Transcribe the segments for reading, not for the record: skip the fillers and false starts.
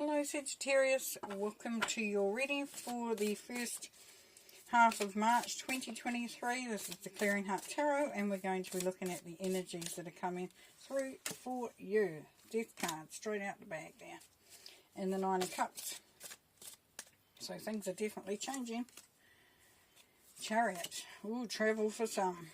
Hello Sagittarius, welcome to your reading for the first half of March 2023. This is the Clearing Heart Tarot, and we're going to be looking at the energies that are coming through for you. Death card straight out the bag there, and the Nine of Cups. So things are definitely changing. Chariot, ooh, travel for some.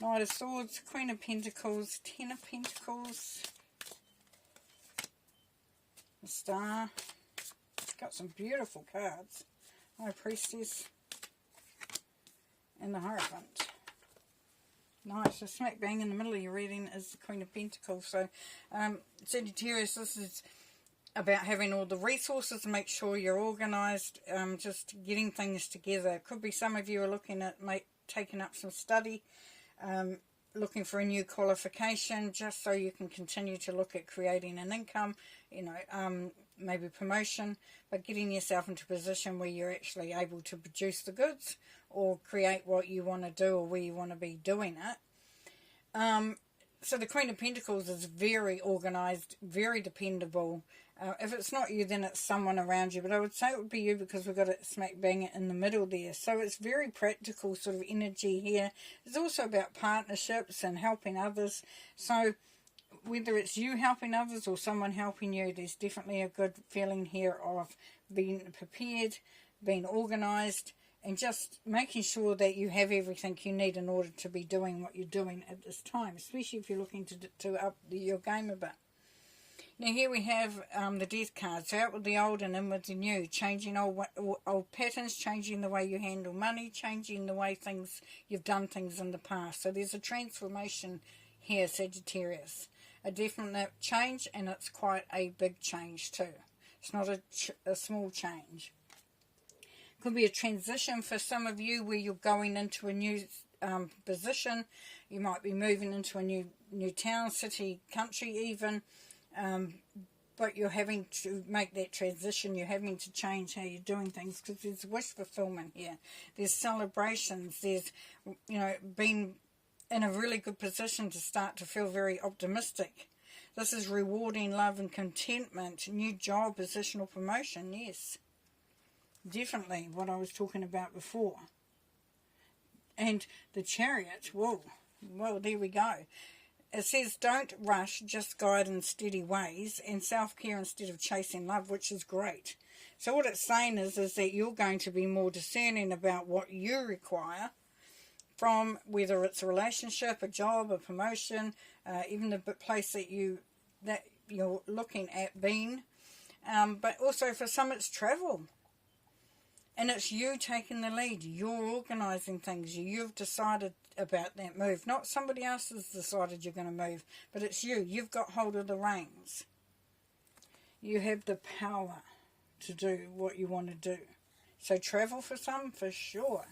Knight of Swords, Queen of Pentacles, Ten of Pentacles, the Star. Got some beautiful cards. High Priestess and the Hierophant. Nice. So smack bang in the middle of your reading is the Queen of Pentacles. So Sagittarius, this is about having all the resources, make sure you're organised, just getting things together. It could be some of you are looking at taking up some study, looking for a new qualification, just so you can continue to look at creating an income, maybe promotion, but getting yourself into a position where you're actually able to produce the goods or create what you want to do or where you want to be doing it. So the Queen of Pentacles is very organised, very dependable. If it's not you, then it's someone around you, but I would say it would be you because we've got it smack bang in the middle there. So it's very practical sort of energy here. It's also about partnerships and helping others. So whether it's you helping others or someone helping you, there's definitely a good feeling here of being prepared, being organised, and just making sure that you have everything you need in order to be doing what you're doing at this time, especially if you're looking to up your game a bit. Now here we have the Death card, so out with the old and in with the new, changing old patterns, changing the way you handle money, changing the way you've done things in the past. So there's a transformation here, Sagittarius. A definite change, and it's quite a big change too. It's not a small change. Could be a transition for some of you where you're going into a new position. You might be moving into a new town, city, country even. But you're having to make that transition. You're having to change how you're doing things because there's wish fulfillment here. There's celebrations. There's, being in a really good position to start to feel very optimistic. This is rewarding love and contentment. New job, positional promotion, yes. Definitely what I was talking about before. And the Chariot, whoa, well, there we go. It says, don't rush, just guide in steady ways, and self-care instead of chasing love, which is great. So what it's saying is that you're going to be more discerning about what you require from whether it's a relationship, a job, a promotion, even the place that you're looking at being. But also for some it's travel. And it's you taking the lead. You're organising things. You've decided about that move. Not somebody else has decided you're going to move, but it's you. You've got hold of the reins. You have the power to do what you want to do. So travel for some, for sure.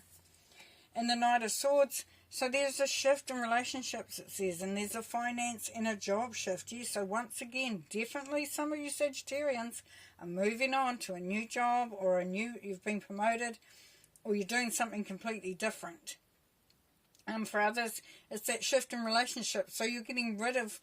And the Knight of Swords, so there's a shift in relationships, it says, and there's a finance and a job shift. Yes, so once again, definitely some of you Sagittarians are moving on to a new job or you've been promoted or you're doing something completely different. For others, it's that shift in relationships. So you're getting rid of,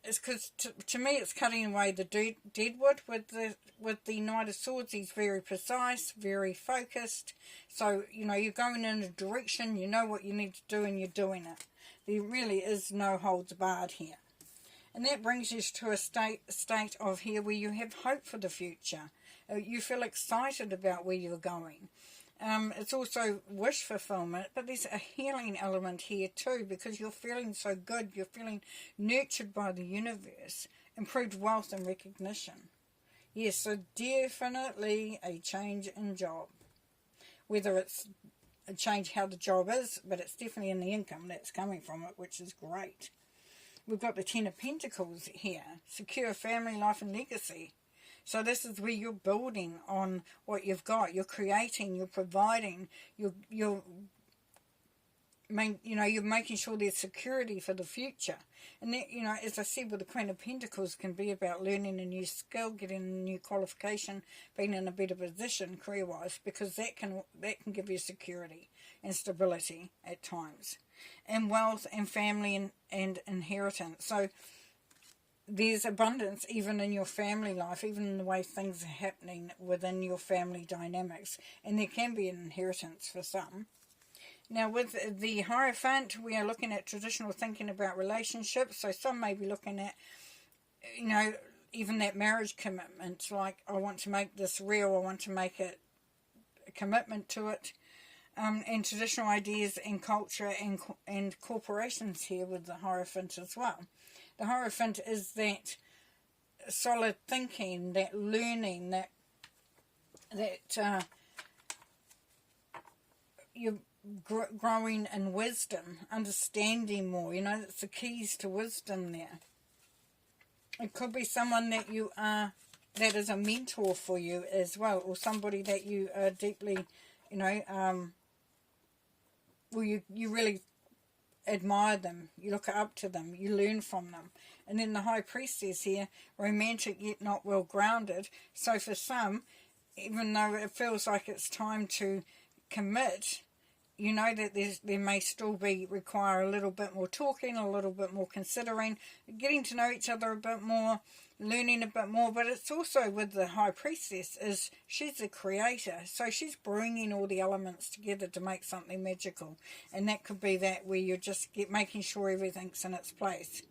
it's because to me it's cutting away the deadwood with the Knight of Swords. He's very precise, very focused. So, you're going in a direction, you know what you need to do and you're doing it. There really is no holds barred here. And that brings you to a state of here where you have hope for the future. You feel excited about where you're going. It's also wish fulfillment, but there's a healing element here too because you're feeling so good. You're feeling nurtured by the universe, improved wealth and recognition. Yes, so definitely a change in job. Whether it's a change how the job is, but it's definitely in the income that's coming from it, which is great. We've got the Ten of Pentacles here, secure family life and legacy. So this is where you're building on what you've got. You're creating, you're providing, you're making sure there's security for the future. And that, as I said, with the Queen of Pentacles can be about learning a new skill, getting a new qualification, being in a better position career-wise, because that can give you security and stability at times. And wealth and family and inheritance. So there's abundance even in your family life, even in the way things are happening within your family dynamics. And there can be an inheritance for some. Now with the Hierophant, we are looking at traditional thinking about relationships. So some may be looking at, you know, even that marriage commitment. Like, I want to make this real, I want to make it a commitment to it. And traditional ideas and culture and corporations here with the Hierophant as well. The Hierophant is that solid thinking, that learning, that you're growing in wisdom, understanding more. You know, it's the keys to wisdom there. It could be someone that you are, that is a mentor for you as well, or somebody that you are deeply, you know, well, you really admire them, you look up to them, you learn from them. And then the High Priestess here, romantic yet not well grounded. So for some, even though it feels like it's time to commit, you know that there may still require a little bit more talking, a little bit more considering, getting to know each other a bit more, learning a bit more. But it's also with the High Priestess, is she's the creator, so she's bringing all the elements together to make something magical. And that could be that where you're just making sure everything's in its place.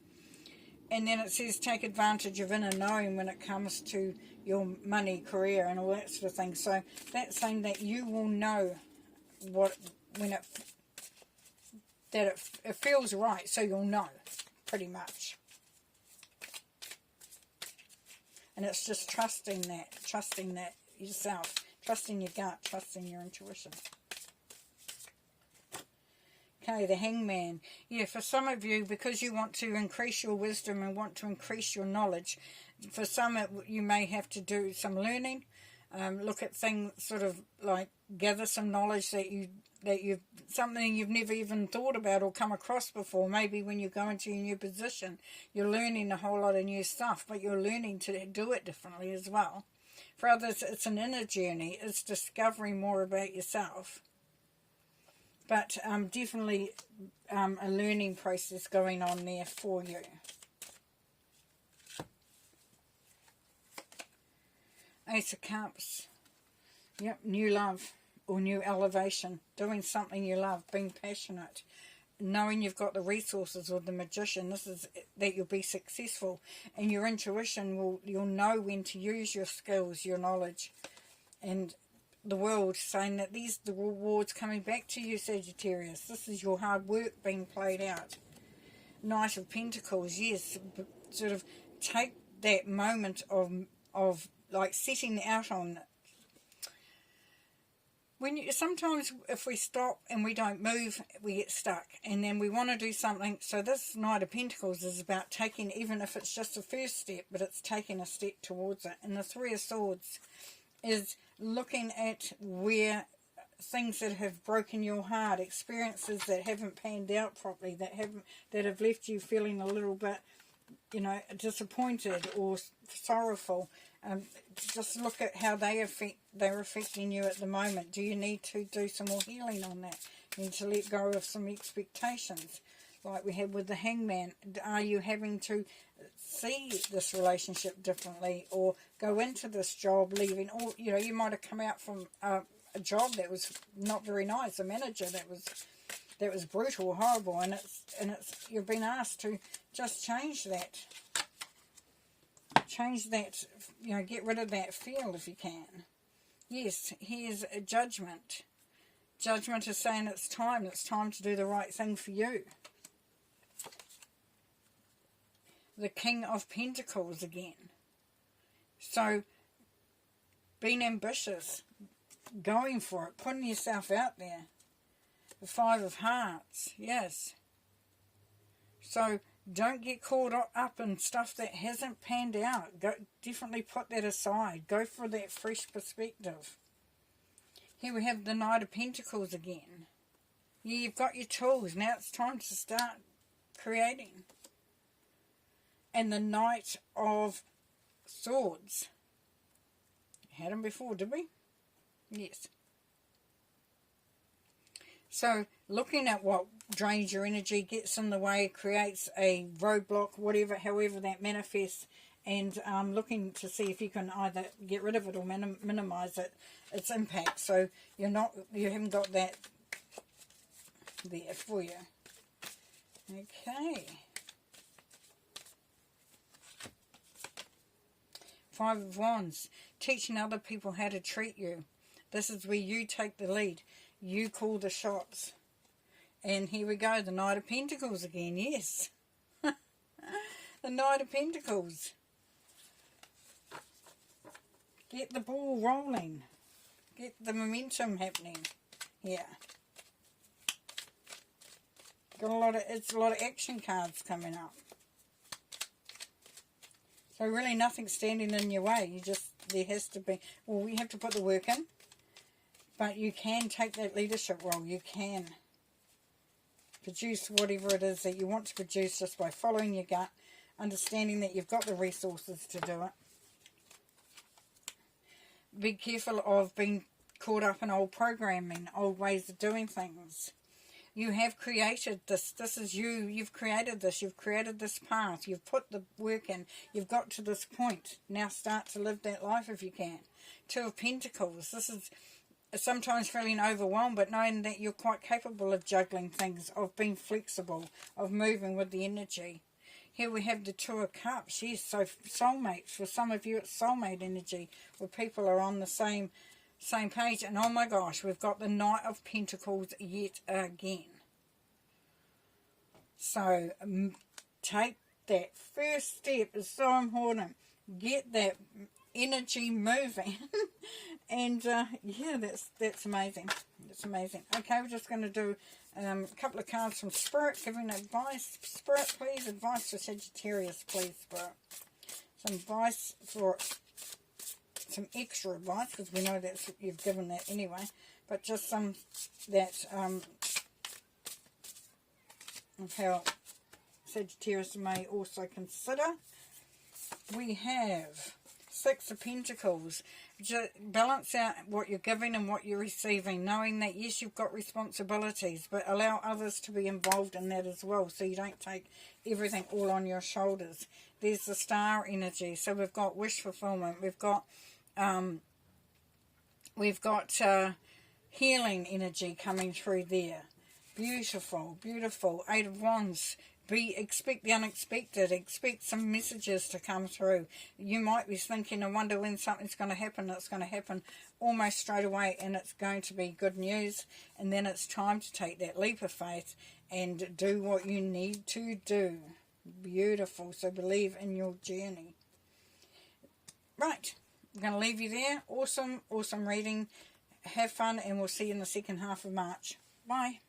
And then it says take advantage of inner knowing when it comes to your money, career, and all that sort of thing. So that's saying that you will know what, when it feels right, so you'll know, pretty much. And it's just trusting that yourself, trusting your gut, trusting your intuition. Okay, the Hangman. Yeah, for some of you, because you want to increase your wisdom and want to increase your knowledge, for some you may have to do some learning, look at things, sort of like gather some knowledge that you've something you've never even thought about or come across before. Maybe when you go into your new position, you're learning a whole lot of new stuff, but you're learning to do it differently as well. For others, it's an inner journey. It's discovering more about yourself. But definitely a learning process going on there for you. Ace of Cups. Yep, new love or new elevation. Doing something you love, being passionate. Knowing you've got the resources, or the Magician. This is that you'll be successful. And your intuition, you'll know when to use your skills, your knowledge. And the world saying that these the rewards coming back to you, Sagittarius. This is your hard work being played out. Knight of Pentacles, yes. Sort of take that moment of like setting out on. Sometimes if we stop and we don't move, we get stuck, and then we want to do something. So this Knight of Pentacles is about taking, even if it's just a first step, but it's taking a step towards it. And the Three of Swords is looking at where things that have broken your heart, experiences that haven't panned out properly, that have left you feeling a little bit, you know, disappointed or sorrowful. Just look at how they're affecting you at the moment. Do you need to do some more healing on that? You need to let go of some expectations, like we had with the Hangman. Are you having to see this relationship differently, or go into this job leaving? Or, you know, you might have come out from a job that was not very nice, a manager that was brutal, horrible, and you've been asked to just change that, you know, get rid of that feel if you can. Yes, here's a Judgment. Judgment is saying it's time to do the right thing for you. The King of Pentacles again. So, being ambitious, going for it, putting yourself out there. The Five of Hearts, yes. So, don't get caught up in stuff that hasn't panned out. Definitely put that aside. Go for that fresh perspective. Here we have the Knight of Pentacles again. Yeah, you've got your tools. Now it's time to start creating. And the Knight of Swords. Had him before, did we? Yes. So looking at what drains your energy, gets in the way, creates a roadblock, whatever, however that manifests, and looking to see if you can either get rid of it or minimize its impact. So you haven't got that there for you. Okay. 5 of Wands, teaching other people how to treat you. This is where you take the lead. You call the shots. And here we go, the Knight of Pentacles again, yes. The Knight of Pentacles. Get the ball rolling. Get the momentum happening here. Got it's a lot of action cards coming up. So really nothing's standing in your way. There has to be, well, we have to put the work in. But you can take that leadership role. You can produce whatever it is that you want to produce just by following your gut, understanding that you've got the resources to do it. Be careful of being caught up in old programming, old ways of doing things. You have created this. This is you. You've created this. You've created this path. You've put the work in. You've got to this point. Now start to live that life if you can. 2 of Pentacles. This is sometimes feeling overwhelmed, but knowing that you're quite capable of juggling things, of being flexible, of moving with the energy. Here we have the 2 of Cups. Yes, so soulmates. For some of you, it's soulmate energy, where people are on the same page. And oh my gosh, we've got the Knight of Pentacles yet again. So take that first step. Is so important. Get that energy moving. And yeah, that's amazing. That's amazing. Okay, we're just going to do a couple of cards from Spirit, giving advice. Spirit, please. Advice for Sagittarius, please, Spirit. Some advice for, some extra advice, because we know that you've given that anyway. But just some that of how Sagittarius may also consider. We have 6 of Pentacles. Just balance out what you're giving and what you're receiving, knowing that yes, you've got responsibilities, but allow others to be involved in that as well, so you don't take everything all on your shoulders. There's the Star energy, so we've got wish fulfillment, we've got healing energy coming through there. Beautiful, beautiful. 8 of Wands. Expect the unexpected. Expect some messages to come through. You might be thinking, I wonder when something's going to happen. It's going to happen almost straight away, and it's going to be good news. And then it's time to take that leap of faith and do what you need to do. Beautiful. So believe in your journey. Right. I'm going to leave you there. Awesome, awesome reading. Have fun, and we'll see you in the second half of March. Bye.